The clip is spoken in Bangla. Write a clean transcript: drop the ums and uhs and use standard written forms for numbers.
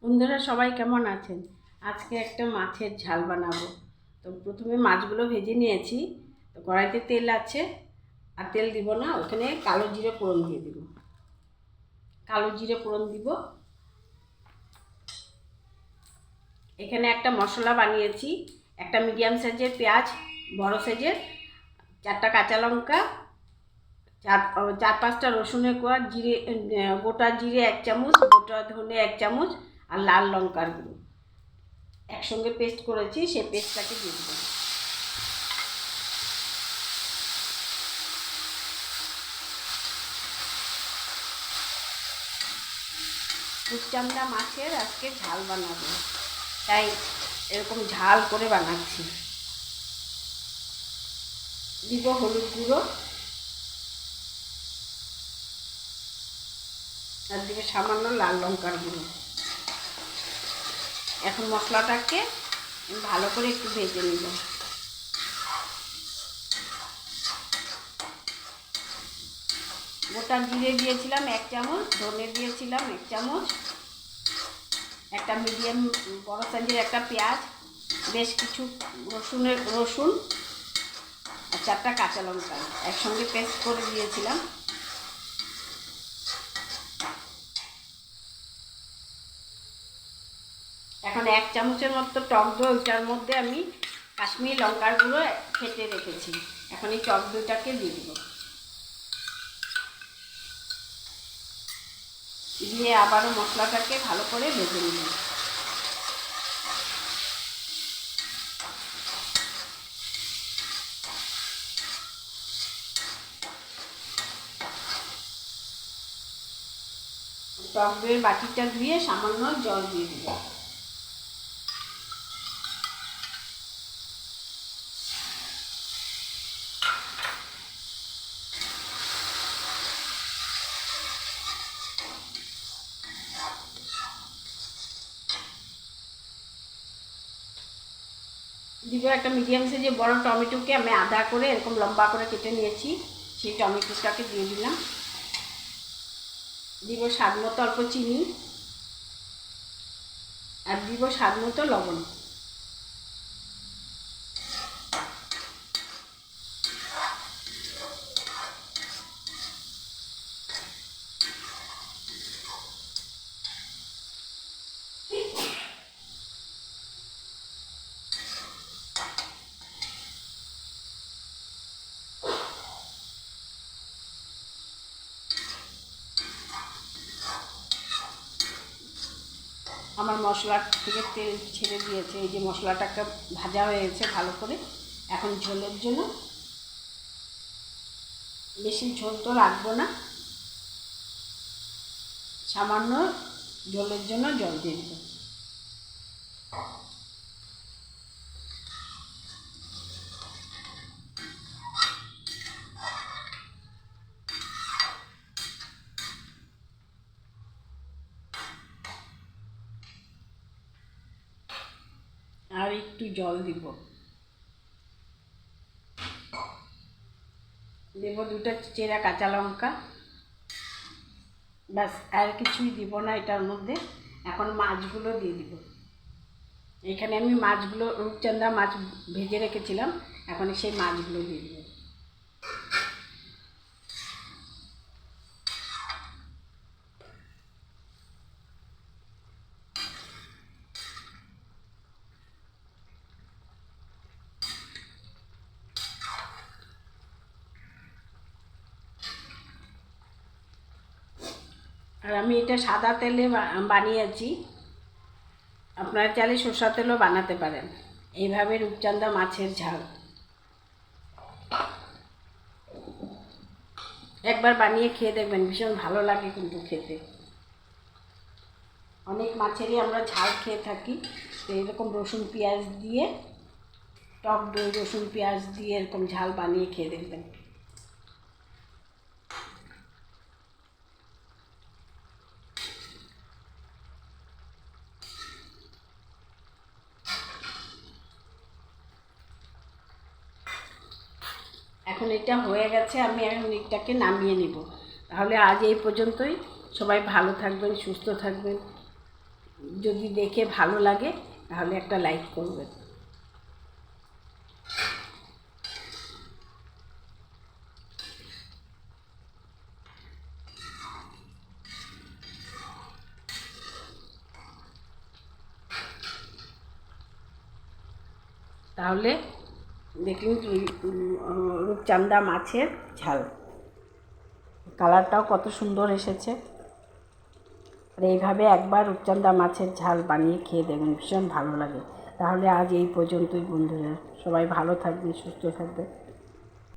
বন্ধুরা সবাই কেমন আছেন? আজকে একটা মাছের ঝাল বানাবো। তো প্রথমে মাছগুলো ভেজে নিয়েছি। তো কড়াইতে তেল আছে, আর তেল দিব না, ওখানে কালো জিরে ফোড়ন দিয়ে দিব। কালো জিরে ফোড়ন দিব। এখানে একটা মশলা বানিয়েছি, একটা মিডিয়াম সাইজের পেঁয়াজ, বড় সাইজের, 4টা কাঁচা লঙ্কা, চার পাঁচটা রসুনের কোয়া, জিরে, গোটা জিরে 1 চামচ, গোটা ধনে 1 চামচ, আর লাল লঙ্কার গুঁড়ো একসঙ্গে পেস্ট করেছি, সেই পেস্টটাকে দিয়ে দেবো। রূপচাঁদা মাছের আজকে ঝাল বানাবো, তাই এরকম ঝাল করে বানাচ্ছি। দিব হলুদ গুঁড়ো, আর দিব সামান্য লাল লঙ্কার গুঁড়ো। এখন মশলাটাকে ভালো করে একটু ভেজে নিব। গোটা জিরে দিয়েছিলাম 1 চামচ, ধনে দিয়েছিলাম 1 চামচ, একটা মিডিয়াম বড় সাইজের একটা পেঁয়াজ, বেশ কিছু রসুন, আর 4টা কাঁচা লঙ্কা একসঙ্গে পেস্ট করে দিয়েছিলাম। এখন 1 চামচের মতো টক দই, ওইটার মধ্যে আমি কাশ্মীরি লঙ্কার গুঁড়ো ফেটে রেখেছি। এখন এই টক দইটাকে দিয়ে দিব, দিয়ে আবারও মশলাটাকে ভালো করে ভেজে নিব। টক দইয়ের বাটিটা ধুয়ে সামান্য জল দিয়ে দিব। দিব একটা মিডিয়াম সাইজের বড় টমেটোকে আমি আধা করে এরকম লম্বা করে কেটে নিয়েছি, সেই টমেটোটাকে দিয়ে দিলাম। দিব স্বাদ মতো অল্প চিনি, আর দিব স্বাদ মতো লবণ। আমার মশলা থেকে তেল ছেড়ে দিয়েছে, এই যে মশলাটাকে ভাজা হয়েছে ভালো করে। এখন ঝোলের জন্য, বেশি ঝোল তো রাখবো না, সামান্য ঝোলের জন্য জল দিয়ে দেবো। আর একটু জল দিব, দেব 2টা চেরা কাঁচা লঙ্কা, ব্যাস, আর কিছুই দিব না এটার মধ্যে। এখন মাছগুলো দিয়ে দিব। এখানে আমি মাছগুলো, রূপচাঁদা মাছ ভেজে রেখেছিলাম, এখন সেই মাছগুলো দিয়ে দিব। আর আমি এটা সাদা তেলে বানিয়েছি, আপনারা চাইলে সরষের তেলও বানাতে পারেন। এইভাবে রূপচাঁদা মাছের ঝাল একবার বানিয়ে খেয়ে দেখবেন, ভীষণ ভালো লাগে কিন্তু খেতে। অনেক মাছেরই আমরা ঝাল খেয়ে থাকি, তো এরকম রসুন পেঁয়াজ দিয়ে, টক দই রসুন পেঁয়াজ দিয়ে এরকম ঝাল বানিয়ে খেয়ে দেখবেন। এখন এটা হয়ে গেছে, আমি এখন এটাকে নামিয়ে নেব। তাহলে আজ এই পর্যন্তই। সবাই ভালো থাকবেন, সুস্থ থাকবেন। যদি দেখে ভালো লাগে তাহলে একটা লাইক করবেন। তাহলে দেখুন রূপচাঁদা মাছের ঝাল, কালারটাও কত সুন্দর এসেছে। আর এইভাবে একবার রূপচাঁদা মাছের ঝাল বানিয়ে খেয়ে দেখবেন, ভীষণ ভালো লাগে। তাহলে আজ এই পর্যন্তই বন্ধুরা, সবাই ভালো থাকবে, সুস্থ থাকবে।